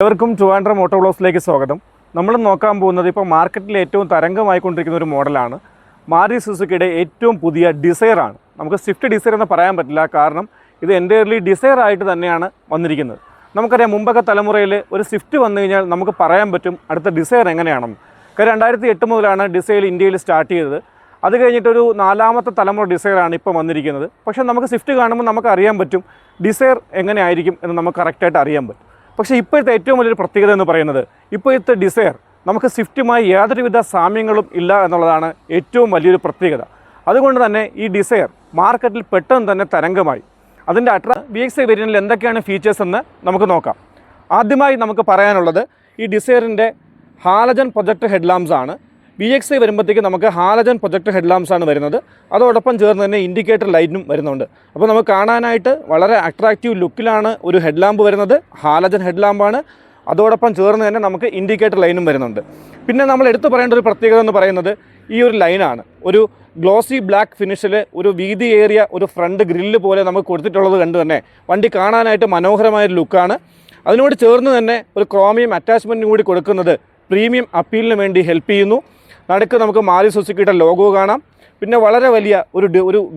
എല്ലാവർക്കും ട്രിവാൻഡ്രം ഓട്ടോ വ്ലോഗ്സിലേക്ക് സ്വാഗതം. നമ്മൾ നോക്കാൻ പോകുന്നത് ഇപ്പോൾ മാർക്കറ്റിൽ ഏറ്റവും തരംഗമായിക്കൊണ്ടിരിക്കുന്ന ഒരു മോഡലാണ് മാരുതി സുസുക്കിയുടെ ഏറ്റവും പുതിയ ഡിസയറാണ്. നമുക്ക് സ്വിഫ്റ്റ് ഡിസയർ എന്ന് പറയാൻ പറ്റില്ല, കാരണം ഇത് എൻ്റയർലി ഡിസയർ ആയിട്ട് തന്നെയാണ് വന്നിരിക്കുന്നത്. നമുക്കറിയാം, മുമ്പൊക്കെ തലമുറയിൽ ഒരു സ്വിഫ്റ്റ് വന്നു കഴിഞ്ഞാൽ നമുക്ക് പറയാൻ പറ്റും അടുത്ത ഡിസയർ എങ്ങനെയാണെന്ന്. കാര്യം 2008 മുതലാണ് ഡിസയർ ഇന്ത്യയിൽ സ്റ്റാർട്ട് ചെയ്തത്. അത് കഴിഞ്ഞിട്ടൊരു 4ാമത്തെ തലമുറ ഡിസയറാണ് ഇപ്പോൾ വന്നിരിക്കുന്നത്. പക്ഷേ നമുക്ക് സ്വിഫ്റ്റ് കാണുമ്പോൾ നമുക്ക് അറിയാൻ പറ്റും ഡിസയർ എങ്ങനെയായിരിക്കും എന്ന് നമുക്ക് കറക്റ്റായിട്ട് അറിയാൻ പറ്റും. പക്ഷേ ഇപ്പോഴത്തെ ഏറ്റവും വലിയൊരു പ്രത്യേകത എന്ന് പറയുന്നത്, ഇപ്പോഴത്തെ ഡിസയർ നമുക്ക് സ്വിഫ്റ്റുമായി യാതൊരുവിധ സാമ്യങ്ങളും ഇല്ല എന്നുള്ളതാണ് ഏറ്റവും വലിയൊരു പ്രത്യേകത. അതുകൊണ്ട് തന്നെ ഈ ഡിസയർ മാർക്കറ്റിൽ പെട്ടെന്ന് തന്നെ തരംഗമായി. അതിൻ്റെ VXi വേരിയൻറ്റിൽ എന്തൊക്കെയാണ് ഫീച്ചേഴ്സ് എന്ന് നമുക്ക് നോക്കാം. ആദ്യമായി നമുക്ക് പറയാനുള്ളത് ഈ ഡിസയറിൻ്റെ ഹാലജൻ പ്രൊജക്ട് ഹെഡ്ലാംപ്സ് ആണ്. VXi വരുമ്പോഴത്തേക്ക് നമുക്ക് ഹാലജൻ പ്രൊജക്ട് ഹെഡ്ലാംപ്സ് ആണ് വരുന്നത്. അതോടൊപ്പം ചേർന്ന് തന്നെ ഇൻഡിക്കേറ്റർ ലൈറ്റും വരുന്നുണ്ട്. അപ്പോൾ നമുക്ക് കാണാനായിട്ട് വളരെ അട്രാക്റ്റീവ് ലുക്കിലാണ് ഒരു ഹെഡ്ലാമ്പ് വരുന്നത്. ഹാലജൻ ഹെഡ്ലാമ്പാണ്. അതോടൊപ്പം ചേർന്ന് തന്നെ നമുക്ക് ഇൻഡിക്കേറ്റർ ലൈനും വരുന്നുണ്ട്. പിന്നെ നമ്മൾ എടുത്തു പറയേണ്ട ഒരു പ്രത്യേകത എന്ന് പറയുന്നത് ഈ ഒരു ലൈനാണ്. ഒരു ഗ്ലോസി ബ്ലാക്ക് ഫിനിഷിൽ ഒരു വീതിയേറിയ ഒരു ഫ്രണ്ട് ഗ്രില്ല് പോലെ നമുക്ക് കൊടുത്തിട്ടുള്ളത് കണ്ട് തന്നെ വണ്ടി കാണാനായിട്ട് മനോഹരമായൊരു ലുക്കാണ്. അതിനോട് ചേർന്ന് തന്നെ ഒരു ക്രോമിയം അറ്റാച്ച്മെൻറ്റും കൂടി കൊടുക്കുന്നത് പ്രീമിയം അപ്പീലിന് വേണ്ടി ഹെൽപ്പ് ചെയ്യുന്നു. നടുക്ക് നമുക്ക് മാരുതി സുസുക്കിയുടെ ലോഗോ കാണാം. പിന്നെ വളരെ വലിയ ഒരു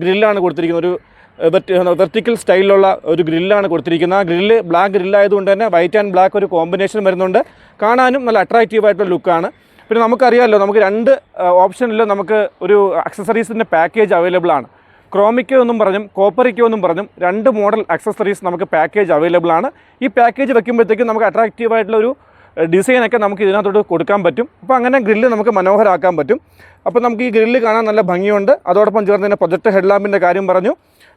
ഗ്രില്ലാണ് കൊടുത്തിരിക്കുന്നത്. ഒരു വെർട്ടിക്കൽ സ്റ്റൈലിലുള്ള ഒരു ഗ്രില്ലാണ് കൊടുത്തിരിക്കുന്നത്. ആ ഗ്രില്ല് ബ്ലാക്ക് ഗ്രില്ലായതുകൊണ്ട് തന്നെ വൈറ്റ് ആൻഡ് ബ്ലാക്ക് ഒരു കോമ്പിനേഷൻ വരുന്നുണ്ട്. കാണാനും നല്ല അട്രാക്റ്റീവായിട്ടുള്ള ലുക്കാണ്. പിന്നെ നമുക്കറിയാമല്ലോ, നമുക്ക് 2 ഓപ്ഷനിൽ നമുക്ക് ഒരു അക്സസറീസിൻ്റെ പാക്കേജ് അവൈലബിൾ ആണ്. ക്രോമിക്കോ എന്നും പറഞ്ഞും കോപ്പറിക്കോ എന്നും പറഞ്ഞും 2 മോഡൽ അക്സസറീസ് നമുക്ക് പാക്കേജ് അവൈലബിൾ ആണ്. ഈ പാക്കേജ് വയ്ക്കുമ്പോഴത്തേക്കും നമുക്ക് അട്രാക്റ്റീവായിട്ടുള്ള ഒരു ഡിസൈനൊക്കെ നമുക്ക് ഇതിനകത്തോട്ട് കൊടുക്കാൻ പറ്റും. അപ്പോൾ അങ്ങനെ ഗ്രില്ല് നമുക്ക് മനോഹരമാക്കാൻ പറ്റും. അപ്പോൾ നമുക്ക് ഈ ഗ്രില്ല് കാണാൻ നല്ല ഭംഗിയുണ്ട്. അതോടൊപ്പം ചേർന്ന് തന്നെ പ്രൊജക്ട് ഹെഡ്ലാമ്പിൻ്റെ കാര്യം പറഞ്ഞു.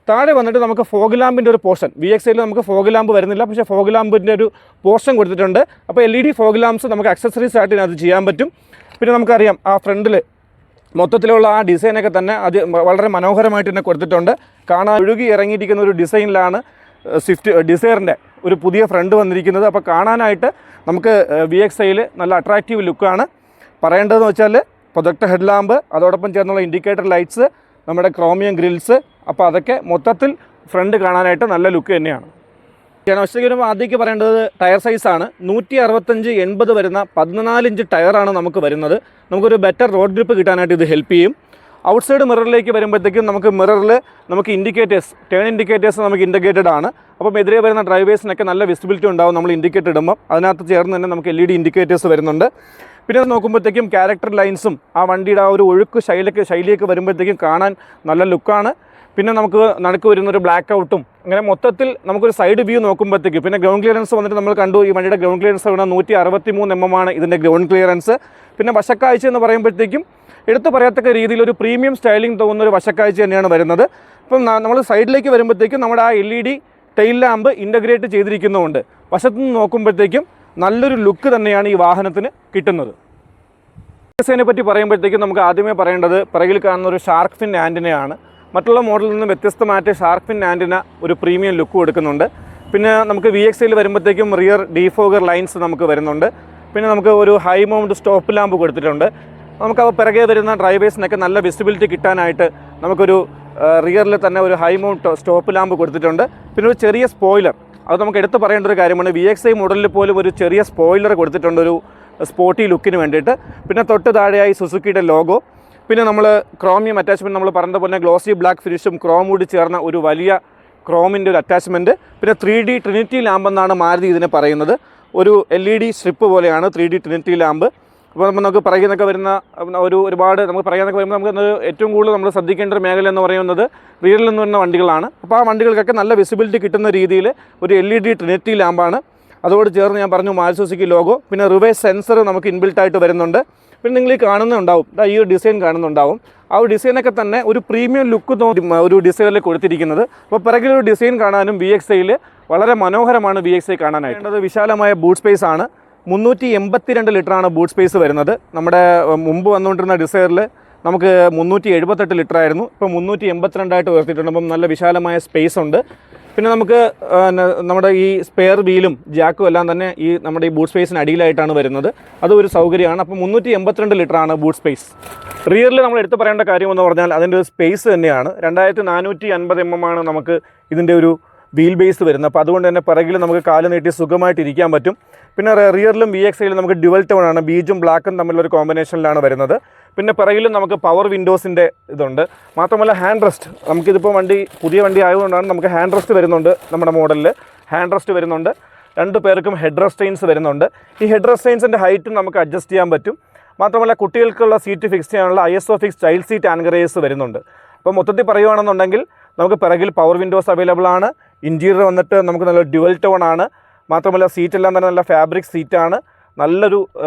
താഴെ വന്നിട്ട് നമുക്ക് ഫോഗ് ലാമ്പിൻ്റെ ഒരു പോർഷൻ, VXiയിൽ നമുക്ക് ഫോഗ് ലാമ്പ് വരുന്നില്ല, പക്ഷേ ഫോഗ് ലാമ്പിൻ്റെ ഒരു പോർഷൻ കൊടുത്തിട്ടുണ്ട്. അപ്പോൾ LED ഫോഗ് ലാമ്പ്സ് നമുക്ക് അക്സസറീസ് ആയിട്ട് ഇതിനകത്ത് ചെയ്യാൻ പറ്റും. പിന്നെ നമുക്കറിയാം, ആ ഫ്രണ്ടിൽ മൊത്തത്തിലുള്ള ആ ഡിസൈനൊക്കെ തന്നെ അത് വളരെ മനോഹരമായിട്ട് തന്നെ കൊടുത്തിട്ടുണ്ട്. കാണാൻ ഒഴുകി ഇറങ്ങിയിരിക്കുന്ന ഒരു ഡിസൈനിലാണ് സ്വിഫ്റ്റ് ഡിസയറിൻ്റെ ഒരു പുതിയ ഫ്രണ്ട് വന്നിരിക്കുന്നത്. അപ്പോൾ കാണാനായിട്ട് നമുക്ക് VXiയിൽ നല്ല അട്രാക്റ്റീവ് ലുക്കാണ്. പറയേണ്ടതെന്ന് വെച്ചാൽ പ്രൊജക്ട് ഹെഡ്ലാമ്പ്, അതോടൊപ്പം ചേർന്നുള്ള ഇൻഡിക്കേറ്റർ ലൈറ്റ്സ്, നമ്മുടെ ക്രോമിയം ഗ്രിൽസ്, അപ്പോൾ അതൊക്കെ മൊത്തത്തിൽ ഫ്രണ്ട് കാണാനായിട്ട് നല്ല ലുക്ക് തന്നെയാണ്. ജനവശീകരണം ആദ്യമൊക്കെ പറയേണ്ടത് ടയർ സൈസാണ്. 165/80 വരുന്ന 14 ഇഞ്ച് ടയറാണ് നമുക്ക് വരുന്നത്. നമുക്കൊരു ബെറ്റർ റോഡ് ഗ്രിപ്പ് കിട്ടാനായിട്ട് ഇത് ഹെൽപ്പ് ചെയ്യും. ഔട്ട്സൈഡ് മിററിലേക്ക് വരുമ്പോഴത്തേക്കും നമുക്ക് മിററിൽ നമുക്ക് ഇൻഡിക്കേറ്റേഴ്സ്, ടേൺ ഇൻഡിക്കേറ്റേഴ്സ് നമുക്ക് ഇൻഡിക്കേറ്റഡ് ആണ്. അപ്പം എതിരെ വരുന്ന ഡ്രൈവേഴ്സിനൊക്കെ നല്ല വിസിബിലിറ്റി ഉണ്ടാവും നമ്മൾ ഇൻഡിക്കേറ്റർ ഇടുമ്പോൾ. അതിനകത്ത് ചേർന്ന് തന്നെ നമുക്ക് LED ഇൻഡിക്കേറ്റേഴ്സ് വരുന്നുണ്ട്. പിന്നെ നോക്കുമ്പോഴത്തേക്കും ക്യാരക്ടർ ലൈൻസും ആ വണ്ടിയുടെ ആ ഒരു ഒഴുക്ക് ശൈലിയൊക്കെ വരുമ്പോഴത്തേക്കും കാണാൻ നല്ല ലുക്കാണ്. പിന്നെ നമുക്ക് നടുക്ക് വരുന്നൊരു ബ്ലാക്ക് ഔട്ടും, അങ്ങനെ മൊത്തത്തിൽ നമുക്കൊരു സൈഡ് വ്യൂ നോക്കുമ്പോഴത്തേക്ക്. പിന്നെ ഗ്രൗണ്ട് ക്ലിയറൻസ് വന്നിട്ട് നമ്മൾ കണ്ടു, ഈ വണ്ടിയുടെ ഗ്രൗണ്ട് ക്ലിയറൻസ് വരുന്നത് 163 mm ആണ് ഇതിൻ്റെ ഗ്രൗണ്ട് ക്ലിയറൻസ്. പിന്നെ വശക്കാഴ്ച എന്ന് പറയുമ്പോഴത്തേക്കും എടുത്തു പറയത്തക്ക രീതിയിൽ ഒരു പ്രീമിയം സ്റ്റൈലിംഗ് തോന്നുന്ന ഒരു വശക്കാഴ്ച തന്നെയാണ് വരുന്നത്. അപ്പം നമ്മൾ സൈഡിലേക്ക് വരുമ്പോഴത്തേക്കും നമ്മുടെ ആ LED ടെയിൽ ലാമ്പ് ഇൻ്റഗ്രേറ്റ് ചെയ്തിരിക്കുന്നതുകൊണ്ട് വശത്തുനിന്ന് നോക്കുമ്പോഴത്തേക്കും നല്ലൊരു ലുക്ക് തന്നെയാണ് ഈ വാഹനത്തിന് കിട്ടുന്നത്. VXiനെ പറ്റി പറയുമ്പോഴത്തേക്കും നമുക്ക് ആദ്യമേ പറയേണ്ടത് പിറകിൽ കാണുന്ന ഒരു ഷാർക്ക് ഫിൻ ആൻറ്റിനയാണ്. മറ്റുള്ള മോഡലിൽ നിന്ന് വ്യത്യസ്തമായിട്ട് ഷാർക്ക് ഫിൻ ആൻറ്റിന ഒരു പ്രീമിയം ലുക്ക് കൊടുക്കുന്നുണ്ട്. പിന്നെ നമുക്ക് VXiയിൽ വരുമ്പോഴത്തേക്കും റിയർ ഡീഫോഗർ ലൈൻസ് നമുക്ക് വരുന്നുണ്ട്. പിന്നെ നമുക്ക് ഒരു ഹൈ മൗണ്ട് സ്റ്റോപ്പ് ലാമ്പ് കൊടുത്തിട്ടുണ്ട്. നമുക്ക് പിറകെ വരുന്ന ഡ്രൈവേഴ്സിനൊക്കെ നല്ല വിസിബിലിറ്റി കിട്ടാനായിട്ട് നമുക്കൊരു റിയറിൽ തന്നെ ഒരു ഹൈ മൗണ്ട് സ്റ്റോപ്പ് ലാമ്പ് കൊടുത്തിട്ടുണ്ട്. പിന്നെ ഒരു ചെറിയ സ്പോയിലർ, അത് നമുക്ക് എടുത്ത് പറയേണ്ട ഒരു കാര്യമാണ്. VXi മോഡലിൽ പോലും ഒരു ചെറിയ സ്പോയിലർ കൊടുത്തിട്ടുണ്ട് ഒരു സ്പോർട്ടി ലുക്കിന് വേണ്ടിയിട്ട്. പിന്നെ തൊട്ട് താഴെയായി സുസുക്കിയുടെ ലോഗോ. പിന്നെ നമ്മൾ ക്രോമിയം അറ്റാച്ച്മെൻറ്റ്, നമ്മൾ പറഞ്ഞ പോലെ ഗ്ലോസി ബ്ലാക്ക് ഫിനിഷും ക്രോം കൂടി ചേർന്ന ഒരു വലിയ ക്രോമിൻ്റെ ഒരു അറ്റാച്ച്മെൻറ്റ്. പിന്നെ 3D ട്രിനിറ്റി ലാമ്പ് എന്നാണ് മാരുതി ഇതിനെ പറയുന്നത്. ഒരു LED സ്ട്രിപ്പ് പോലെയാണ് 3D ട്രിനിറ്റി ലാമ്പ്. അപ്പോൾ നമുക്ക് പറയുന്നൊക്കെ വരുന്ന ഒരുപാട് നമുക്ക് പറയാനൊക്കെ വരുമ്പോൾ നമുക്ക് ഏറ്റവും കൂടുതൽ നമ്മൾ ശ്രദ്ധിക്കേണ്ട ഒരു മേഖല എന്ന് പറയുന്നത് റിയറിൽ നിന്ന് വരുന്ന വണ്ടികളാണ്. അപ്പോൾ ആ വണ്ടികൾക്കൊക്കെ നല്ല വിസിബിലിറ്റി കിട്ടുന്ന രീതിയിൽ ഒരു LED ട്രിനിറ്റി ലാമ്പാണ്. അതോട് ചേർന്ന് ഞാൻ പറഞ്ഞു മാരുതി സുസുക്കി ലോഗോ. പിന്നെ റിവേഴ്സ് സെൻസർ നമുക്ക് ഇൻബിൽട്ടായിട്ട് വരുന്നുണ്ട്. പിന്നെ നിങ്ങൾ ഈ കാണുന്നുണ്ടാവും, ഈ ഒരു ഡിസൈൻ കാണുന്നുണ്ടാവും. ആ ഒരു ഡിസൈനൊക്കെ തന്നെ ഒരു പ്രീമിയം ലുക്ക് ഒരു ഡിസൈനിൽ കൊടുത്തിരിക്കുന്നത്. അപ്പോൾ പിറകിലൊരു ഡിസൈൻ കാണാനും VXiയിൽ വളരെ മനോഹരമാണ് VXi കാണാനായിട്ട്. വിശാലമായ ബൂട്ട് സ്പേസ് ആണ്. 382 ലിറ്ററാണ് ബൂട്ട് സ്പേസ് വരുന്നത്. നമ്മുടെ മുമ്പ് വന്നുകൊണ്ടിരുന്ന ഡിസയറിൽ നമുക്ക് 378 ലിറ്റർ ആയിരുന്നു. ഇപ്പോൾ 382 ഉയർത്തിയിട്ടുണ്ട്. അപ്പം നല്ല വിശാലമായ സ്പേസ് ഉണ്ട്. പിന്നെ നമുക്ക് നമ്മുടെ ഈ സ്പെയർ വീലും ജാക്കും എല്ലാം തന്നെ ഈ നമ്മുടെ ഈ ബൂട്ട് സ്പേസിന് അടിയിലായിട്ടാണ് വരുന്നത്. അതൊരു സൗകര്യമാണ്. അപ്പോൾ 382 ലിറ്ററാണ് ബൂട്ട് സ്പേസ്. റിയറിൽ നമ്മൾ എടുത്ത് പറയേണ്ട കാര്യമെന്ന് പറഞ്ഞാൽ അതിൻ്റെ ഒരു സ്പേസ് തന്നെയാണ്. 2450 mm ആണ് നമുക്ക് ഇതിൻ്റെ ഒരു വീൽ ബേസ് വരുന്നത്. അപ്പോൾ അതുകൊണ്ട് തന്നെ പിറകിൽ നമുക്ക് കാല് നീട്ടി സുഖമായിട്ട് ഇരിക്കാൻ പറ്റും. പിന്നെ റിയറിലും VXIയിലും നമുക്ക് ഡ്യുവൽ ടോൺ ആണ്, ബീജും ബ്ലാക്കും തമ്മിലൊരു കോമ്പിനേഷനിലാണ് വരുന്നത്. പിന്നെ പിറകിലും നമുക്ക് പവർ വിൻഡോസിൻ്റെ ഇതുണ്ട്. മാത്രമല്ല ഹാൻഡ് റെസ്റ്റ്, നമുക്കിതിപ്പോൾ പുതിയ വണ്ടി ആയതുകൊണ്ടാണ് നമുക്ക് ഹാൻഡ് റെസ്റ്റ് വരുന്നുണ്ട്. നമ്മുടെ മോഡലിൽ ഹാൻഡ് റെസ്റ്റ് വരുന്നുണ്ട്. 2 പേർക്കും ഹെഡ് റെസ്റ്റൈൻസ് വരുന്നുണ്ട്. ഈ ഹെഡ് റെസ്റ്റൈൻസിൻ്റെ ഹൈറ്റും നമുക്ക് അഡ്ജസ്റ്റ് ചെയ്യാൻ പറ്റും. മാത്രമല്ല കുട്ടികൾക്കുള്ള സീറ്റ് ഫിക്സ് ചെയ്യാനുള്ള ISO ഫിക്സ് ചൈൽഡ് സീറ്റ് ആൻകറേജസ് വരുന്നുണ്ട്. അപ്പോൾ മൊത്തത്തിൽ പറയുകയാണെന്നുണ്ടെങ്കിൽ നമുക്ക് പിറകിൽ പവർ വിൻഡോസ് അവൈലബിൾ ആണ്. ഇൻറ്റീരിയർ വന്നിട്ട് നമുക്ക് നല്ല ഡ്യുവൽ ടോൺ ആണ്. മാത്രമല്ല സീറ്റെല്ലാം തന്നെ നല്ല ഫാബ്രിക് സീറ്റാണ്. നല്ലൊരു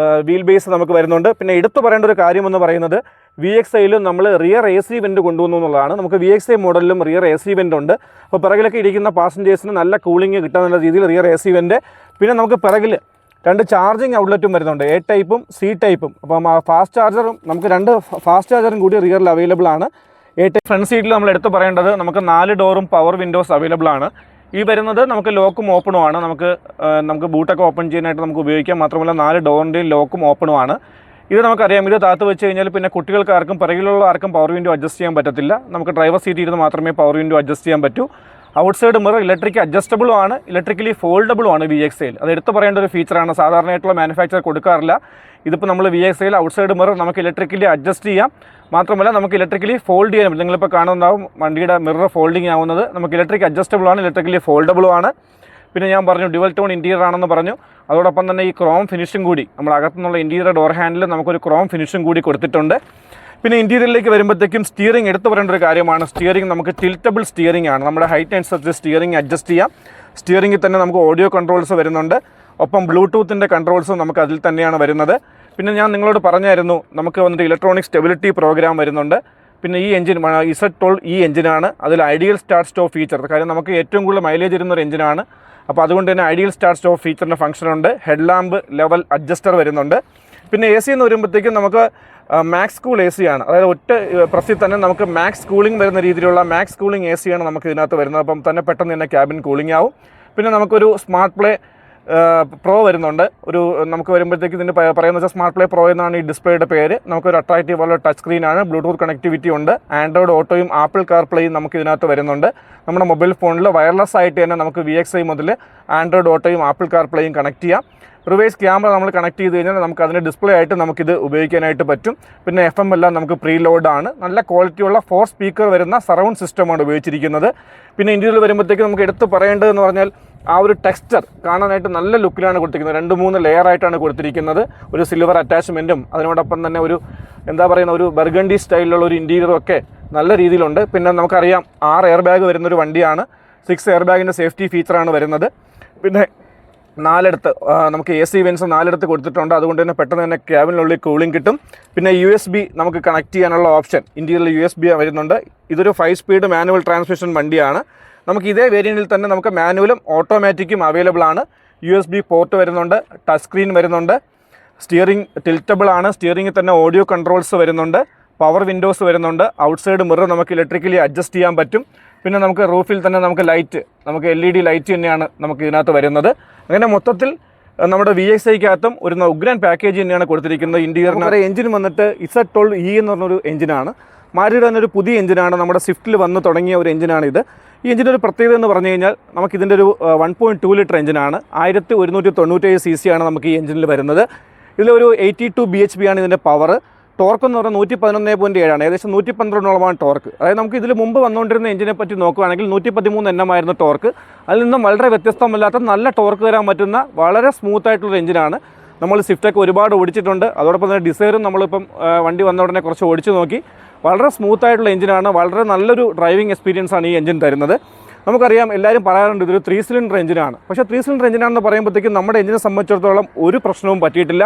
വീൽ ബേസ് നമുക്ക് വരുന്നുണ്ട്. പിന്നെ എടുത്തു പറയേണ്ട ഒരു കാര്യമെന്ന് പറയുന്നത് VXIയിലും നമ്മൾ റിയർ AC വെൻറ്റ് കൊണ്ടുവന്നു എന്നുള്ളതാണ്. നമുക്ക് VXI മോഡലിലും റിയർ AC വെൻറ്റ് ഉണ്ട്. അപ്പോൾ പിറകിലൊക്കെ ഇരിക്കുന്ന പാസഞ്ചേഴ്സിന് നല്ല കൂളിംഗ് കിട്ടാനുള്ള രീതിയിൽ റിയർ AC വെൻറ്റ്. പിന്നെ നമുക്ക് പിറകിൽ 2 ചാർജിങ് ഔട്ട്ലെറ്റും വരുന്നുണ്ട്, A ടൈപ്പും C ടൈപ്പും. അപ്പം ഫാസ്റ്റ് ചാർജറും നമുക്ക് 2 ഫാസ്റ്റ് ചാർജറും കൂടി റിയറിൽ അവൈലബിൾ ആണ്. A ടൈപ്പ് ഫ്രണ്ട് സീറ്റിൽ നമ്മൾ എടുത്ത് പറയേണ്ടത് നമുക്ക് 4 ഡോറും പവർ വിൻഡോസ് അവൈലബിൾ ആണ്. ഈ വരുന്നത് നമുക്ക് ലോക്കും ഓപ്പണും ആണ്. നമുക്ക് ബൂട്ടൊക്കെ ഓപ്പൺ ചെയ്യാനായിട്ട് നമുക്ക് ഉപയോഗിക്കാം. മാത്രമല്ല 4 ഡോറിൻ്റെയും ലോക്കും ഓപ്പണും ആണ്. ഇത് നമുക്കറിയാം, ഇത് താത്ത് വെച്ച് കഴിഞ്ഞാൽ പിന്നെ കുട്ടികൾക്കാർക്കും പിറകിലുള്ള ആർക്കും പവർ വിൻഡോ അഡ്ജസ്റ്റ് ചെയ്യാൻ പറ്റത്തില്ല. നമുക്ക് ഡ്രൈവർ സീറ്റ് ഇരുന്ന് മാത്രമേ പവർ വിൻഡോ അഡ്ജസ്റ്റ് ചെയ്യാൻ പറ്റൂ. ഔട്ട്സൈഡ് മിറർ ഇലക്ട്രിക് അഡ്ജസ്റ്റബിളും ആണ്, ഇലക്ട്രിക്കലി ഫോൾഡബിളും ആണ് VXIയിൽ. അത് എടുത്ത് പറയേണ്ട ഒരു ഫീച്ചറാണ്. സാധാരണയായിട്ടുള്ള മാനുഫാക്ചർ കൊടുക്കാറില്ല. ഇതിപ്പോൾ നമ്മൾ VXIയിൽ ഔട്ട്സൈഡ് മിറർ നമുക്ക് ഇലക്ട്രിക്കലി അഡ്ജസ്റ്റ് ചെയ്യാം. മാത്രമല്ല നമുക്ക് ഇലക്ട്രിക്കലി ഫോൾഡ് ചെയ്യാൻ പറ്റും. നിങ്ങളിപ്പോൾ കാണുന്നുണ്ടാവും വണ്ടിയുടെ മിറർ ഫോൾഡിങ് ആവുന്നത്. നമുക്ക് ഇലക്ട്രിക് അഡ്ജസ്റ്റബിൾ ആണ്, ഇലക്ട്രിക്കലി ഫോൾഡബിളും ആണ്. പിന്നെ ഞാൻ പറഞ്ഞു ഡ്യുവൽ ടോൺ ഇൻറ്റീരിയർ ആണെന്ന് പറഞ്ഞു. അതോടൊപ്പം തന്നെ ഈ ക്രോം ഫിനിഷും കൂടി നമ്മൾ അകത്തുനിന്നുള്ള ഇൻറ്റീരിയർ ഡോർ ഹാൻഡിൽ നമുക്കൊരു ക്രോം ഫിനിഷും കൂടി കൊടുത്തിട്ടുണ്ട്. പിന്നെ ഇൻറ്റീരിയറിലേക്ക് വരുമ്പോഴത്തേക്കും സ്റ്റിയറിംഗ് എടുത്തു പറയേണ്ട ഒരു കാര്യമാണ്. സ്റ്റിയറിംഗ് നമുക്ക് ടിൽറ്റബിൾ സ്റ്റിയറിംഗ് ആണ്. നമ്മുടെ ഹൈറ്റ് അനുസരിച്ച് സ്റ്റിയറിംഗ് അഡ്ജസ്റ്റ് ചെയ്യാം. സ്റ്റിയറിംഗിൽ തന്നെ നമുക്ക് ഓഡിയോ കൺട്രോൾസ് വരുന്നുണ്ട്. ഒപ്പം ബ്ലൂടൂത്തിൻ്റെ കൺട്രോൾസും നമുക്ക് അതിൽ തന്നെയാണ് വരുന്നത്. പിന്നെ ഞാൻ നിങ്ങളോട് പറഞ്ഞായിരുന്നു നമുക്ക് വന്നിട്ട് ഇലക്ട്രോണിക് സ്റ്റെബിലിറ്റി പ്രോഗ്രാം വരുന്നുണ്ട്. പിന്നെ ഈ എഞ്ചിൻ Z12 ഈ എഞ്ചിനാണ്. അതിൽ ഐഡിയൽ സ്റ്റാർട്ട് സ്റ്റോപ്പ് ഫീച്ചർ, കാര്യം നമുക്ക് ഏറ്റവും കൂടുതൽ മൈലേജ് ഇരുന്നൊരു എഞ്ചിനാണ്. അപ്പോൾ അതുകൊണ്ട് തന്നെ ഐഡിയൽ സ്റ്റാർട്ട് സ്റ്റോപ്പ് ഫീച്ചറിൻ്റെ ഫംഗ്ഷനുണ്ട്. ഹെഡ് ലാമ്പ് ലെവൽ അഡ്ജസ്റ്റർ വരുന്നുണ്ട്. പിന്നെ AC എന്ന് വരുമ്പോഴത്തേക്കും നമുക്ക് മാക്സ് കൂൾ AC ആണ്. അതായത് ഒറ്റ പ്രസ്സിൽ തന്നെ നമുക്ക് മാക്സ് കൂളിംഗ് വരുന്ന രീതിയിലുള്ള മാക്സ് കൂളിംഗ് AC ആണ് നമുക്ക് ഇതിനകത്ത് വരുന്നത്. അപ്പം തന്നെ പെട്ടെന്ന് തന്നെ ക്യാബിൻ കൂളിംഗ് ആവും. പിന്നെ നമുക്കൊരു സ്മാർട്ട് പ്ലേ പ്രോ വരുന്നുണ്ട്. നമുക്ക് വരുമ്പോഴത്തേക്ക് ഇതിന് പറയുന്നത് വെച്ചാൽ സ്മാർട്ട് പ്ലേ പ്രോ എന്നാണ് ഈ ഡിസ്പ്ലേയുടെ പേര്. നമുക്കൊരു അട്രാക്റ്റീവ് ഉള്ള ടച്ച് സ്ക്രീനാണ്. ബ്ലൂടൂത്ത് കണക്ടിവിറ്റി ഉണ്ട്. ആൻഡ്രോയിഡ് ഓട്ടോയും ആപ്പിൾ കാർ പ്ലേയും നമുക്ക് ഇതിനകത്ത് വരുന്നുണ്ട്. നമ്മുടെ മൊബൈൽ ഫോണിൽ വയർലെസ് ആയിട്ട് തന്നെ നമുക്ക് VXI മുതൽ ആൻഡ്രോയിഡ് ഓട്ടോയും ആപ്പിൾ കാർ പ്ലേയും കണക്ട് ചെയ്യാം. റിവേഴ്സ് ക്യാമറ നമ്മൾ കണക്ട് ചെയ്ത് കഴിഞ്ഞാൽ നമുക്ക് അതിൻ്റെ ഡിസ്പ്ലേ ആയിട്ട് നമുക്കിത് ഉപയോഗിക്കാനായിട്ട് പറ്റും. പിന്നെ FM എല്ലാം നമുക്ക് പ്രീ ലോഡാണ്. നല്ല ക്വാളിറ്റിയുള്ള 4 സ്പീക്കർ വരുന്ന സറൗണ്ട് സിസ്റ്റമാണ് ഉപയോഗിച്ചിരിക്കുന്നത്. പിന്നെ ഇന്ത്യയിൽ വരുമ്പോഴത്തേക്ക് നമുക്ക് എടുത്ത് പറയേണ്ടതെന്ന് പറഞ്ഞാൽ ആ ഒരു ടെക്സ്ചർ കാണാനായിട്ട് നല്ല ലുക്കിലാണ് കൊടുത്തിരിക്കുന്നത്. 2-3 ലെയറായിട്ടാണ് കൊടുത്തിരിക്കുന്നത്. ഒരു സിൽവർ അറ്റാച്ച്മെൻറ്റും അതിനോടൊപ്പം തന്നെ ഒരു ബർഗണ്ടി സ്റ്റൈലിലുള്ള ഒരു ഇൻറ്റീരിയറും ഒക്കെ നല്ല രീതിയിലുണ്ട്. പിന്നെ നമുക്കറിയാം 6 എയർ ബാഗ് വരുന്നൊരു വണ്ടിയാണ്. 6 എയർ ബാഗിൻ്റെ സേഫ്റ്റി ഫീച്ചറാണ് വരുന്നത്. പിന്നെ 4 നമുക്ക് AC വെൻസ് 4 കൊടുത്തിട്ടുണ്ട്. അതുകൊണ്ട് തന്നെ പെട്ടെന്ന് തന്നെ ക്യാബിനുള്ളിൽ കൂളിംഗ് കിട്ടും. പിന്നെ USB നമുക്ക് കണക്ട് ചെയ്യാനുള്ള ഓപ്ഷൻ ഇന്ത്യയിൽ USB വരുന്നുണ്ട്. ഇതൊരു 5 സ്പീഡ് മാനുവൽ ട്രാൻസ്മിഷൻ വണ്ടിയാണ്. നമുക്ക് ഇതേ വേരിയൻറ്റിൽ തന്നെ നമുക്ക് മാനുവലും ഓട്ടോമാറ്റിക്കും അവൈലബിൾ ആണ്. USB പോർട്ട് വരുന്നുണ്ട്, ടച്ച് സ്ക്രീൻ വരുന്നുണ്ട്, സ്റ്റിയറിംഗ് ടിൽറ്റബിൾ ആണ്. സ്റ്റിയറിംഗിൽ തന്നെ ഓഡിയോ കൺട്രോൾസ് വരുന്നുണ്ട്, പവർ വിൻഡോസ് വരുന്നുണ്ട്. ഔട്ട്സൈഡ് മിറർ നമുക്ക് ഇലക്ട്രിക്കലി അഡ്ജസ്റ്റ് ചെയ്യാൻ പറ്റും. പിന്നെ നമുക്ക് റൂഫിൽ തന്നെ നമുക്ക് LED ലൈറ്റ് തന്നെയാണ് നമുക്ക് ഇതിനകത്ത് വരുന്നത്. അങ്ങനെ മൊത്തത്തിൽ നമ്മുടെ VXIക്കകത്തും ഒരു ഉഗ്രൻ പാക്കേജ് തന്നെയാണ് കൊടുത്തിരിക്കുന്നത്. ഇൻറ്റീരിയറിന് എഞ്ചിൻ വന്നിട്ട് Z12E എന്ന് പറഞ്ഞൊരു എഞ്ചിനാണ്. മാരുതിയുടെ തന്നെ ഒരു പുതിയ എഞ്ചിനാണ്. നമ്മുടെ സ്വിഫ്റ്റിൽ വന്ന് തുടങ്ങിയ ഒരു എഞ്ചിനാണിത്. ഈ എഞ്ചിൻ്റെ ഒരു പ്രത്യേകത എന്ന് പറഞ്ഞു കഴിഞ്ഞാൽ നമുക്കിതിൻ്റെ ഒരു 1.2 ലിറ്റർ എഞ്ചിനാണ്. 1197 cc ആണ് നമുക്ക് ഈ എഞ്ചിനിൽ വരുന്നത്. ഇതിലൊരു 82 bhp ആണ് ഇതിൻ്റെ പവർ. ടോർക്ക് എന്ന് പറഞ്ഞാൽ 111.7 ആണ്. ഏകദേശം 112ഓളമാണ് ടോർക്ക്. അതായത് നമുക്ക് ഇതിൽ മുമ്പ് വന്നുകൊണ്ടിരുന്ന എഞ്ചിനെ പറ്റി നോക്കുകയാണെങ്കിൽ 113 Nm ആയിരുന്നു ടോർക്ക്. അതിൽ നിന്നും വളരെ വ്യത്യസ്തമല്ലാത്ത നല്ല ടോർക്ക് തരാൻ പറ്റുന്ന വളരെ സ്മൂത്തായിട്ടുള്ളൊരു എഞ്ചിനാണ്. നമ്മൾ സ്വിഫ്റ്റൊക്കെ ഒരുപാട് ഓടിച്ചിട്ടുണ്ട്. അതോടൊപ്പം തന്നെ ഡിസൈറും നമ്മളിപ്പം വണ്ടി വന്ന ഉടനെ കുറച്ച് ഓടിച്ചു നോക്കി. വളരെ സ്മൂത്തായിട്ടുള്ള എഞ്ചിനാണ്. വളരെ നല്ലൊരു ഡ്രൈവിംഗ് എക്സ്പീരിയൻസ് ആണ് ഈ എഞ്ചിൻ തരുന്നത്. നമുക്കറിയാം, എല്ലാവരും പറയാറുണ്ട് ഇതൊരു 3 സിലിണ്ടർ എഞ്ചിനാണ്. പക്ഷേ 3 സിലിണ്ടർ എഞ്ചിനാണെന്ന് പറയുമ്പോഴത്തേക്കും നമ്മുടെ എഞ്ചിനെ സംബന്ധിച്ചിടത്തോളം ഒരു പ്രശ്നവും പറ്റിയിട്ടില്ല.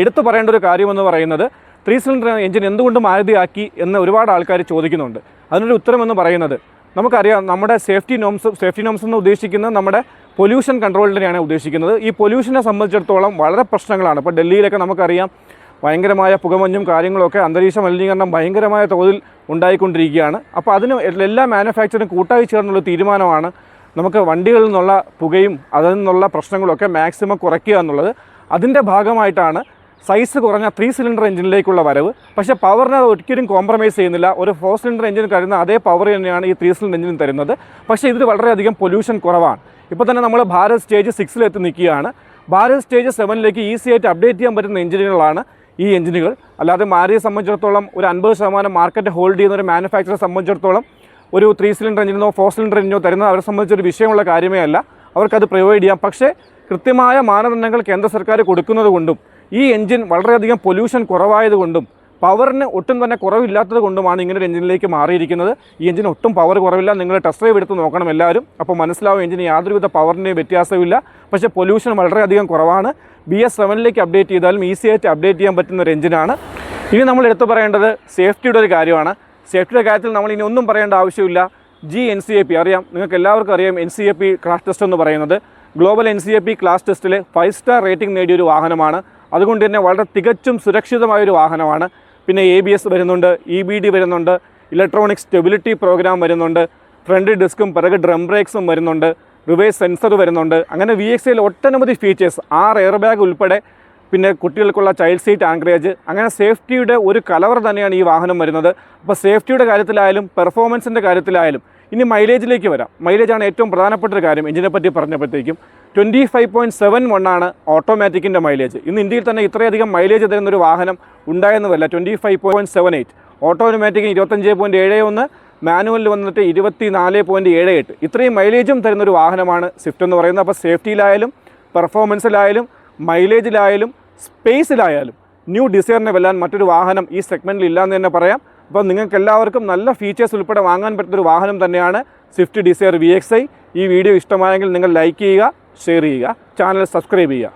എടുത്തു പറയേണ്ട ഒരു കാര്യമെന്ന് പറയുന്നത് 3 സിലിണ്ടർ എഞ്ചിൻ എന്തുകൊണ്ട് മാരുതിയാക്കി എന്ന് ഒരുപാട് ആൾക്കാർ ചോദിക്കുന്നുണ്ട്. അതിനൊരു ഉത്തരമെന്ന് പറയുന്നത് നമുക്കറിയാം, നമ്മുടെ സേഫ്റ്റി നോംസ് എന്ന് ഉദ്ദേശിക്കുന്നത് നമ്മുടെ പൊല്യൂഷൻ കൺട്രോളിനെയാണ് ഉദ്ദേശിക്കുന്നത്. ഈ പൊല്യൂഷനെ സംബന്ധിച്ചിടത്തോളം വളരെ പ്രശ്നങ്ങളാണ്. ഇപ്പോൾ ഡൽഹിയിലൊക്കെ നമുക്കറിയാം ഭയങ്കരമായ പുകമഞ്ഞും കാര്യങ്ങളൊക്കെ, അന്തരീക്ഷ മലിനീകരണം ഭയങ്കരമായ തോതിൽ ഉണ്ടായിക്കൊണ്ടിരിക്കുകയാണ്. അപ്പോൾ അതിന് എല്ലാ മാനുഫാക്ചറും കൂട്ടായി ചേർന്നുള്ള തീരുമാനമാണ് നമുക്ക് വണ്ടികളിൽ നിന്നുള്ള പുകയും അതിൽ നിന്നുള്ള പ്രശ്നങ്ങളൊക്കെ മാക്സിമം കുറയ്ക്കുക എന്നുള്ളത്. അതിൻ്റെ ഭാഗമായിട്ടാണ് സൈസ് കുറഞ്ഞ 3 സിലിണ്ടർ എഞ്ചിനിലേക്കുള്ള വരവ്. പക്ഷേ പവറിനെ ഒരിക്കലും കോംപ്രമൈസ് ചെയ്യുന്നില്ല. ഒരു 4 സിലിണ്ടർ എഞ്ചിൻ തരുന്ന അതേ പവർ തന്നെയാണ് ഈ 3 സിലിണ്ടർ എഞ്ചിനും തരുന്നത്. പക്ഷേ ഇതിൽ വളരെയധികം പൊല്യൂഷൻ കുറവാണ്. ഇപ്പോൾ തന്നെ നമ്മൾ ഭാരത് സ്റ്റേജ് 6 നിൽക്കുകയാണ്. ഭാരത് സ്റ്റേജ് 7 ഈസി ആയിട്ട് അപ്ഡേറ്റ് ചെയ്യാൻ പറ്റുന്ന എഞ്ചിനുകളാണ് ഈ എഞ്ചിനുകൾ. അല്ലാതെ മാരുതിയെ സംബന്ധിച്ചിടത്തോളം ഒരു 50% മാർക്കറ്റ് ഹോൾഡ് ചെയ്യുന്ന ഒരു മാനുഫാക്ചറെ സംബന്ധിച്ചിടത്തോളം ഒരു 3 സിലിണ്ടർ എഞ്ചിനോ 4 സിലിണ്ടർ എഞ്ചിനോ തരുന്നത് അവരെ സംബന്ധിച്ചൊരു വിഷയമുള്ള കാര്യമേ അല്ല. അവർക്കത് പ്രൊവൈഡ് ചെയ്യാം. പക്ഷേ കൃത്യമായ മാനദണ്ഡങ്ങൾ കേന്ദ്ര സർക്കാർ കൊടുക്കുന്നത് കൊണ്ടും ഈ എഞ്ചിൻ വളരെയധികം പൊല്യൂഷൻ കുറവായതുകൊണ്ടും പവറിന് ഒട്ടും തന്നെ കുറവില്ലാത്തത് കൊണ്ടുമാണ് ഇങ്ങനെ ഒരു എഞ്ചിനിലേക്ക് മാറിയിരിക്കുന്നത്. ഈ എഞ്ചിന് ഒട്ടും പവർ കുറവില്ല. നിങ്ങൾ ടെസ്റ്റ് ഡ്രൈവ് എടുത്ത് നോക്കണം എല്ലാവരും. അപ്പോൾ മനസ്സിലാവും എഞ്ചിന് യാതൊരുവിധ പവറിൻ്റെയും വ്യത്യാസമില്ല. പക്ഷേ പൊല്യൂഷൻ വളരെയധികം കുറവാണ്. BS7 അപ്ഡേറ്റ് ചെയ്താലും ഈസി ആയിട്ട് അപ്ഡേറ്റ് ചെയ്യാൻ പറ്റുന്ന ഒരു എഞ്ചിനാണ്. ഇനി നമ്മൾ എടുത്തു പറയേണ്ടത് സേഫ്റ്റിയുടെ ഒരു കാര്യമാണ്. സേഫ്റ്റിയുടെ കാര്യത്തിൽ നമ്മൾ ഇനി ഒന്നും പറയേണ്ട ആവശ്യമില്ല. GNCAP അറിയാം, നിങ്ങൾക്ക് എല്ലാവർക്കും അറിയാം. NCAP ക്രാഷ് ടെസ്റ്റ് എന്ന് പറയുന്നത് ഗ്ലോബൽ NCAP ക്ലാസ് ടെസ്റ്റിൽ 5 സ്റ്റാർ റേറ്റിംഗ് നേടിയൊരു വാഹനമാണ്. അതുകൊണ്ട് തന്നെ വളരെ തികച്ചും സുരക്ഷിതമായൊരു വാഹനമാണ്. പിന്നെ ABS വരുന്നുണ്ട്, EBD വരുന്നുണ്ട്, ഇലക്ട്രോണിക് സ്റ്റെബിലിറ്റി പ്രോഗ്രാം വരുന്നുണ്ട്, ഫ്രണ്ട് ഡിസ്കും പിറകെ ഡ്രം ബ്രേക്സും വരുന്നുണ്ട്, റിവേഴ്സ് സെൻസർ വരുന്നുണ്ട്. അങ്ങനെ VXIയിൽ ഒട്ടനവധി ഫീച്ചേഴ്സ്, 6 എയർ ബാഗ് ഉൾപ്പെടെ, പിന്നെ കുട്ടികൾക്കുള്ള ചൈൽഡ് സീറ്റ് ആൻക്രേജ്, അങ്ങനെ സേഫ്റ്റിയുടെ ഒരു കലവർ തന്നെയാണ് ഈ വാഹനം വരുന്നത്. അപ്പോൾ സേഫ്റ്റിയുടെ കാര്യത്തിലായാലും പെർഫോമൻസിൻ്റെ കാര്യത്തിലായാലും. ഇനി മൈലേജിലേക്ക് വരാം. മൈലേജാണ് ഏറ്റവും പ്രധാനപ്പെട്ട ഒരു കാര്യം. എഞ്ചിനെ പറ്റി പറഞ്ഞപ്പോഴത്തേക്കും 25.71 ആണ് ഓട്ടോമാറ്റിക്കിൻ്റെ മൈലേജ്. ഇന്ന് ഇന്ത്യയിൽ തന്നെ ഇത്രയധികം മൈലേജ് തരുന്നൊരു വാഹനം ഉണ്ടായെന്നുമല്ല. 25.78, ഓട്ടോമാറ്റിക്കിന് 25.71, മാനുവലിൽ വന്നിട്ട് 24.78. ഇത്രയും മൈലേജും തരുന്നൊരു വാഹനമാണ് സ്വിഫ്റ്റ് എന്ന് പറയുന്നത്. അപ്പോൾ സേഫ്റ്റിയിലായാലും പെർഫോമൻസിലായാലും മൈലേജിലായാലും സ്പേസിലായാലും ന്യൂ ഡിസയറിനെ വെല്ലാൻ മറ്റൊരു വാഹനം ഈ സെഗ്മെൻറ്റിൽ ഇല്ലയെന്ന് തന്നെ പറയാം. അപ്പോൾ നിങ്ങൾക്ക് എല്ലാവർക്കും നല്ല ഫീച്ചേഴ്സ് ഉൾപ്പെടെ വാങ്ങാൻ പറ്റുന്നൊരു വാഹനം തന്നെയാണ് സ്വിഫ്റ്റ് ഡിസയർ VXI. ഈ വീഡിയോ ഇഷ്ടമായെങ്കിൽ നിങ്ങൾ ലൈക്ക് ചെയ്യുക, ഷെയർ ചെയ്യുക, ചാനൽ സബ്സ്ക്രൈബ് ചെയ്യുക.